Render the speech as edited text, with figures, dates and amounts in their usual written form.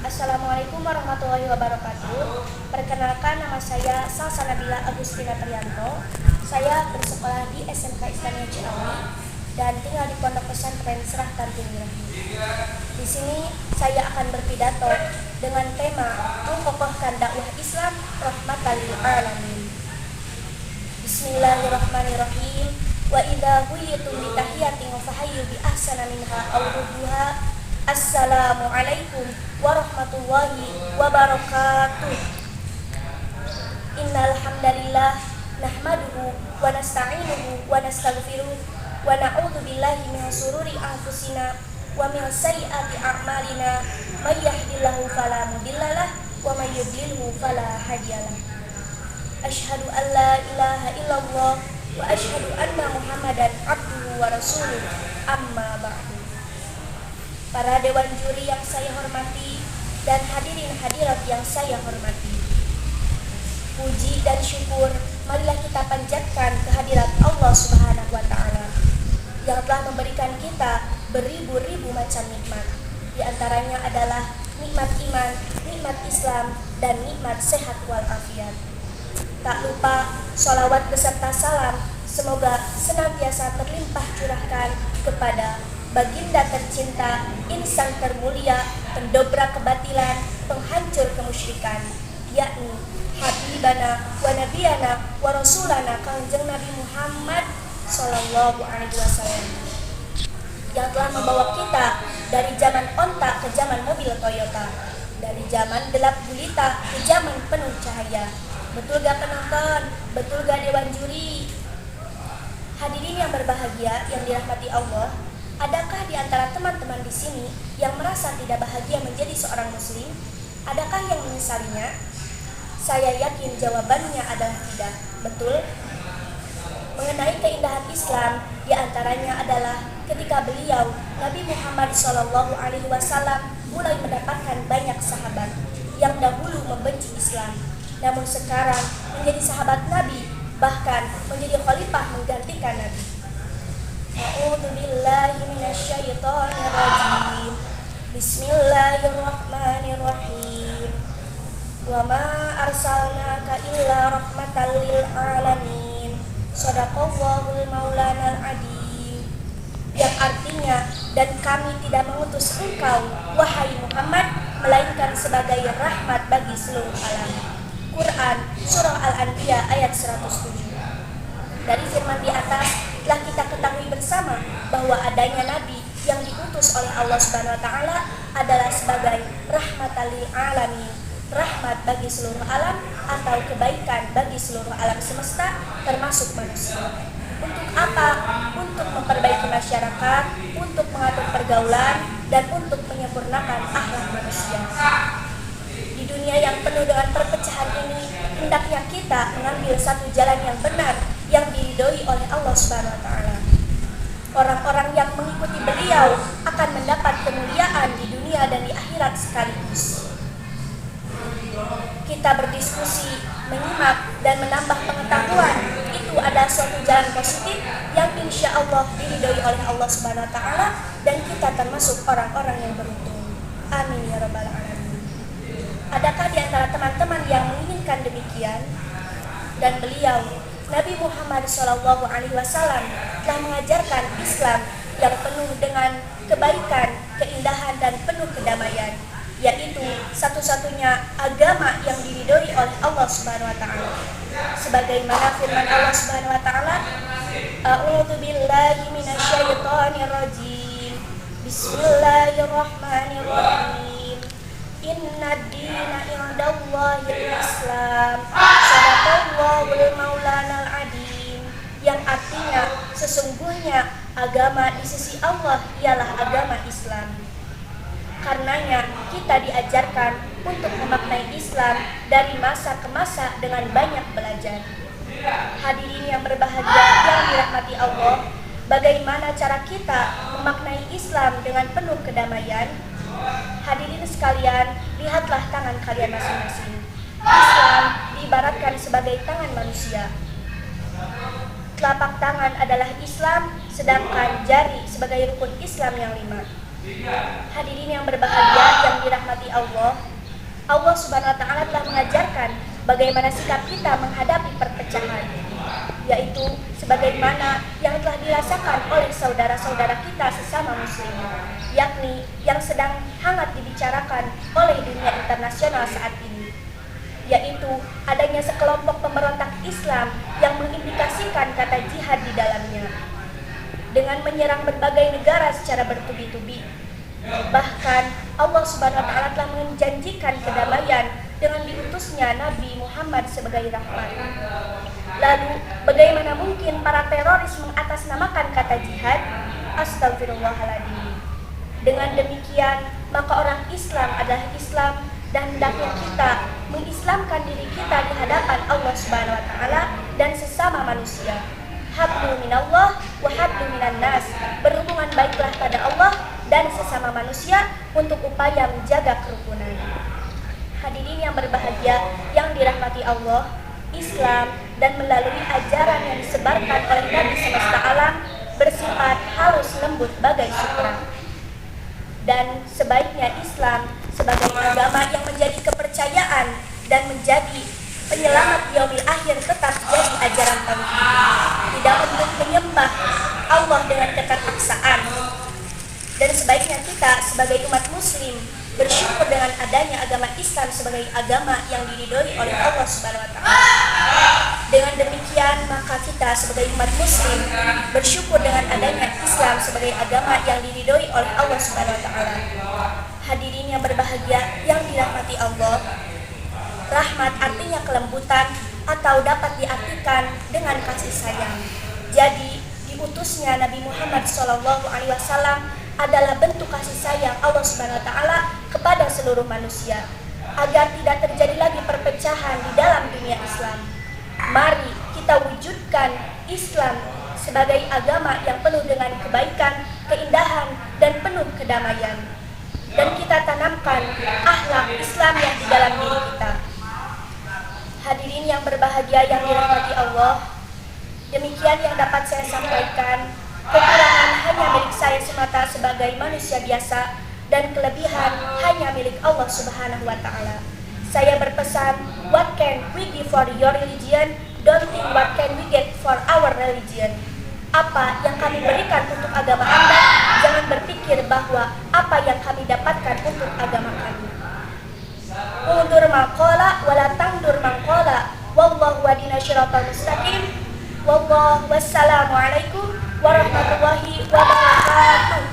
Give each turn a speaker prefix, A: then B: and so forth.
A: Assalamualaikum warahmatullahi wabarakatuh. Perkenalkan, nama saya Salsa Nabila Agustina Trianto. Saya bersekolah di SMK Islamiyah Ciawi dan tinggal di Pondok Pesantren Serah Tanjung Rahim. Di sini saya akan berpidato dengan tema mengokohkan dakwah Islam rahmatan lil alamin. Bismillahirrahmanirrahim. Wa idza huyitum bi tahiyatin fahayyu bi ahsana minha aw rudduha. Assalamualaikum warahmatullahi wabarakatuh. Innal hamdalillah nahmaduhu wa nasta'inuhu wa nastaghfiruh wa na'udzu billahi min shururi anfusina wa min sayyiati a'malina may yahdihillahu fala mudhillalah wa may yudlilhu fala hadiyalah. Asyhadu an la ilaha illallah wa asyhadu anna Muhammadan abduhu wa rasuluh. Amma ba'du. Para dewan juri yang saya hormati dan hadirin hadirat yang saya hormati, puji dan syukur marilah kita panjatkan kehadirat Allah Subhanahu wa Ta'ala yang telah memberikan kita beribu-ribu macam nikmat. Di antaranya adalah nikmat iman, nikmat Islam, dan nikmat sehat walafiat. Tak lupa sholawat beserta salam semoga senantiasa terlimpah curahkan kepada baginda tercinta, insan termulia, pendobrak kebatilan, penghancur kemusyrikan, yakni Habibana wa Nabiyana wa Rasulana Kanjeng Nabi Muhammad Sallallahu Alaihi Wasallam, yang telah membawa kita dari zaman onta ke zaman mobil Toyota, dari zaman gelap gulita ke zaman penuh cahaya. Betul gak penonton? Betul gak dewan juri? Hadirin yang berbahagia yang dirahmati Allah, adakah di antara teman-teman di sini yang merasa tidak bahagia menjadi seorang muslim? Adakah yang menyesalinya? Saya yakin jawabannya adalah tidak. Betul? Mengenai keindahan Islam, di antaranya adalah ketika beliau, Nabi Muhammad SAW, mulai mendapatkan banyak sahabat yang dahulu membenci Islam, namun sekarang menjadi sahabat Nabi, bahkan menjadi khalifah menggantikan Nabi. A'udzu billahi minasyaitonir rajim. Bismillahirrahmanirrahim. Wa ma arsalnaka illa rahmatan lil alamin. Shadaqallahul maulanal adzim. Yang artinya, dan kami tidak mengutus engkau wahai Muhammad melainkan sebagai rahmat bagi seluruh alam. Quran surah Al-Anbiya ayat 107. Dari firman di atas telah kita ketahui bersama bahwa adanya nabi yang diutus oleh Allah Subhanahu wa Ta'ala adalah sebagai rahmatan lil alamin, rahmat bagi seluruh alam atau kebaikan bagi seluruh alam semesta termasuk manusia. Untuk apa? Untuk memperbaiki masyarakat, untuk mengatur pergaulan, dan untuk menyempurnakan akhlak manusia. Di dunia yang penuh dengan perpecahan ini, hendaknya kita mengambil satu jalan yang benar yang diridhoi oleh Allah Subhanahu wa Ta'ala. Orang-orang yang mengikuti beliau akan mendapat kemuliaan di dunia dan di akhirat sekaligus. Kita berdiskusi, menyimak, dan menambah pengetahuan, itu adalah suatu jalan positif yang insya Allah diridhoi oleh Allah Subhanahu wa Ta'ala, dan kita termasuk orang-orang yang beruntung. Amin ya rabbal alamin. Adakah di antara teman-teman yang menginginkan demikian? Dan beliau, Nabi Muhammad SAW, telah mengajarkan Islam yang penuh dengan kebaikan, keindahan, dan penuh kedamaian, yaitu satu-satunya agama yang diridhoi oleh Allah Subhanahu wa Ta'ala. Sebagaimana firman Allah Subhanahu wa Ta'ala, A'udzu billahi minasyaitonir rajim. Bismillahirrahmanirrahim. Innad dina indallahil Islam. Shadaqallahul maulanal adzim. Yang artinya sesungguhnya agama di sisi Allah ialah agama Islam. Karenanya kita diajarkan untuk memaknai Islam dari masa ke masa dengan banyak belajar. Hadirin yang berbahagia yang dirahmati Allah, bagaimana cara kita memaknai Islam dengan penuh kedamaian? Hadirin sekalian, lihatlah tangan kalian masing-masing. Islam diibaratkan sebagai tangan manusia. Telapak tangan adalah Islam, sedangkan jari sebagai rukun Islam yang 5. Hadirin yang berbahagia yang dirahmati Allah, Allah Subhanahu wa taala telah mengajarkan bagaimana sikap kita menghadapi perpecahan, yaitu sebagaimana yang telah dirasakan oleh saudara-saudara kita sesama muslim, yakni yang sedang hangat dibicarakan oleh dunia internasional saat ini, yaitu adanya sekelompok pemberontak Islam yang mengindikasikan kata jihad di dalamnya dengan menyerang berbagai negara secara bertubi-tubi. Bahkan Allah Subhanahu wa taala telah menjanjikan kedamaian dengan diutusnya Nabi Muhammad sebagai rahmat. Lalu bagaimana mungkin para teroris mengatasnamakan kata jihad? Astagfirullahaladzim. Dengan demikian maka orang Islam adalah Islam dan hendaknya kita mengislamkan diri kita di hadapan Allah Subhanahu wa taala dan sesama manusia. Hablu minallah wa hablu minan nas. Berhubungan baiklah pada Allah dan sesama manusia untuk upaya menjaga kerukunan. Hadirin yang berbahagia yang dirahmati Allah, Islam dan melalui ajaran yang disebarkan oleh Nabi semesta alam bersifat halus lembut bagai sutra. Dan sebaiknya Islam sebagai agama yang menjadi kepercayaan dan menjadi penyelamat yaumil akhir tetap jadi ajaran tauhid, tidak untuk menyembah Allah dengan keterpaksaan. Dan sebaiknya kita sebagai umat muslim bersyukur dengan adanya agama Islam sebagai agama yang diridhoi oleh Allah Subhanahu wa taala. Dengan demikian maka kita sebagai umat muslim bersyukur dengan adanya Islam sebagai agama yang diridhoi oleh Allah Subhanahu wa taala. Hadirin yang berbahagia yang dirahmati Allah, rahmat artinya kelembutan atau dapat diartikan dengan kasih sayang. Jadi diutusnya Nabi Muhammad SAW adalah bentuk kasih sayang Allah Subhanahu wa taala kepada seluruh manusia agar tidak terjadi lagi perpecahan di dalam dunia Islam. Mari kita wujudkan Islam sebagai agama yang penuh dengan kebaikan, keindahan dan penuh kedamaian. Dan kita tanamkan akhlak Islam yang di dalam diri kita. Hadirin yang berbahagia yang dirahmati Allah, demikian yang dapat saya sampaikan. Kekurangan hanya milik saya semata sebagai manusia biasa dan kelebihan hanya milik Allah Subhanahu wa taala. Saya berpesan, what can we give for your religion? Don't think what can we get for our religion. Apa yang kami berikan untuk agama Anda, jangan berpikir bahwa apa yang kami dapatkan untuk agama kami. Undur maqala wala tangdur maqala. Wallahu wadina syiratal mustaqim. Wassalamu alaikum warahmatullahi wabarakatuh.